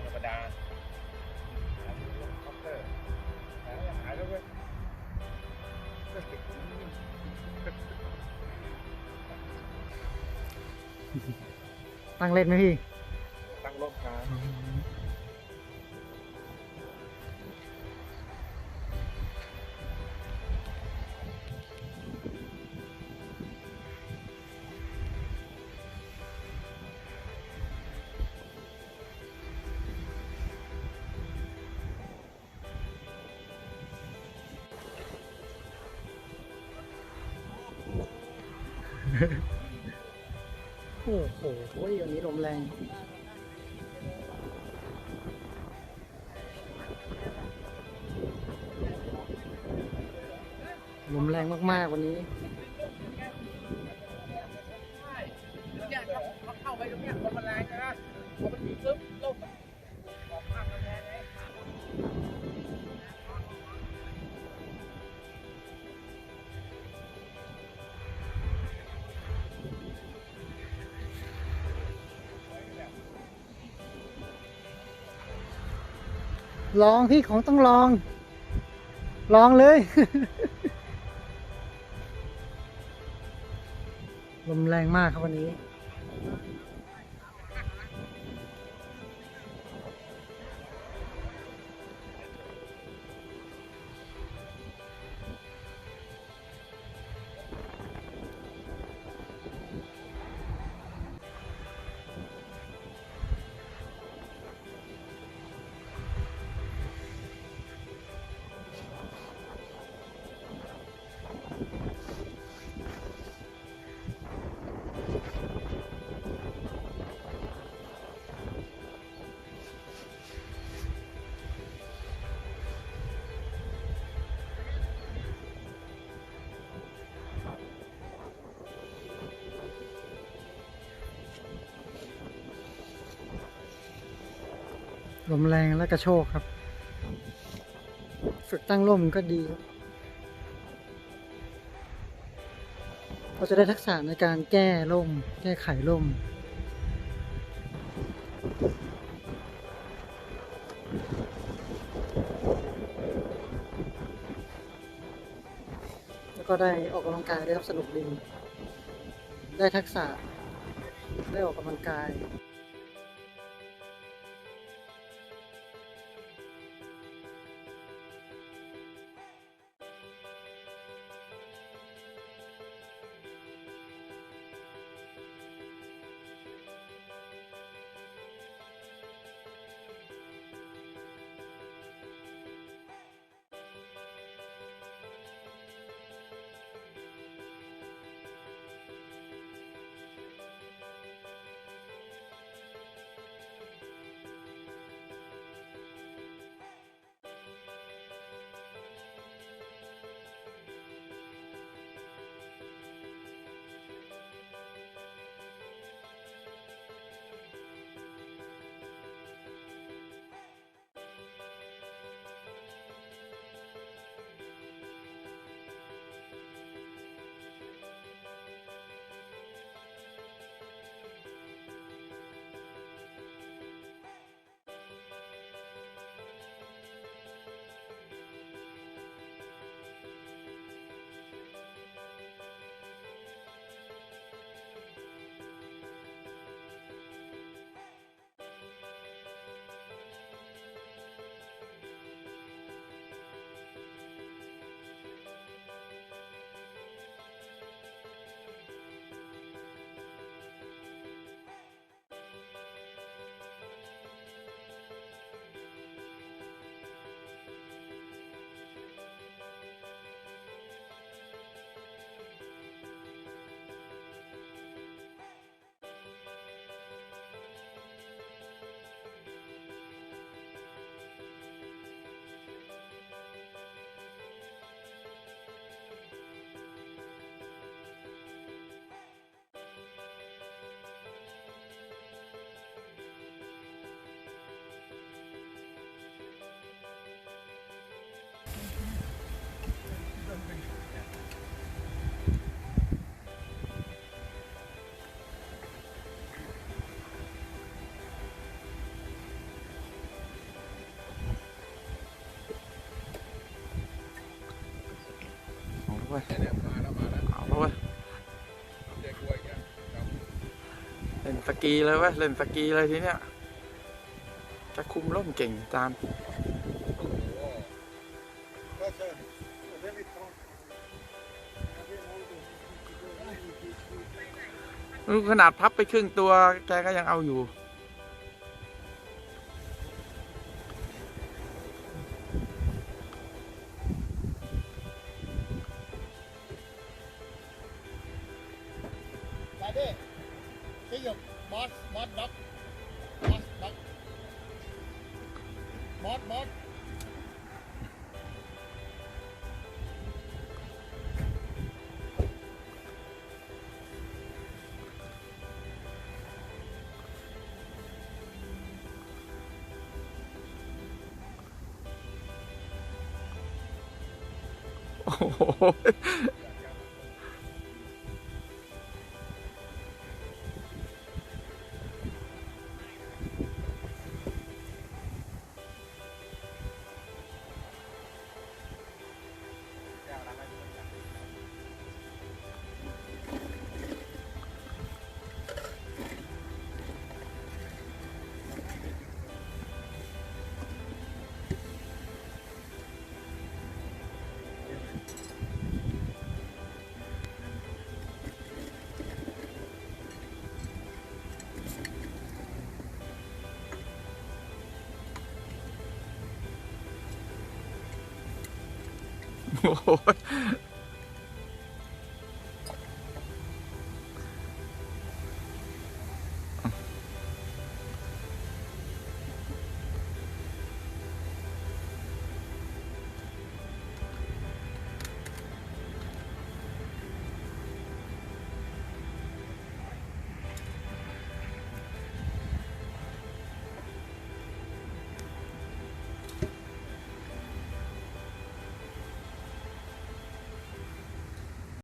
รมดาคอปเตอร์หายแล้วเว้ยตั้งเล่นไหมพี่ ตั้งร่มครับ โอ้โหวันนี้ลมแรง ลมแรงมากๆวันนี้ เนี่ยเขาเข้าไปตรงเนี้ยลมมันแรงนะพอมันถึงซึบลมมันออกข้างมันแรงไง ลองพี่ของต้องลอง ลองเลย ลมแรงมากครับวันนี้ ลมแรงและกระโชกครับ ฝึกตั้งร่มก็ดีเราจะได้ทักษะในการแก้ร่ม แก้ไขร่ม แล้วก็ได้ออกกำลังกายได้รับสนุกดี ได้ทักษะ ได้ออกกำลังกาย เ ว้ย เนี่ยมาแล้ว เอาแล้วเว้ย เด็กกลัวอีกอ่ะครับ เล่นสกีเลยเว้ยเล่นสกีเลยทีเนี้ยจะคุมร่มเก่งจาน โอ้โห ขนาดพับไปครึ่งตัวแกก็ยังเอาอยู่ Daddy, see you, boss dog, boss. โอ้โหโอ้โห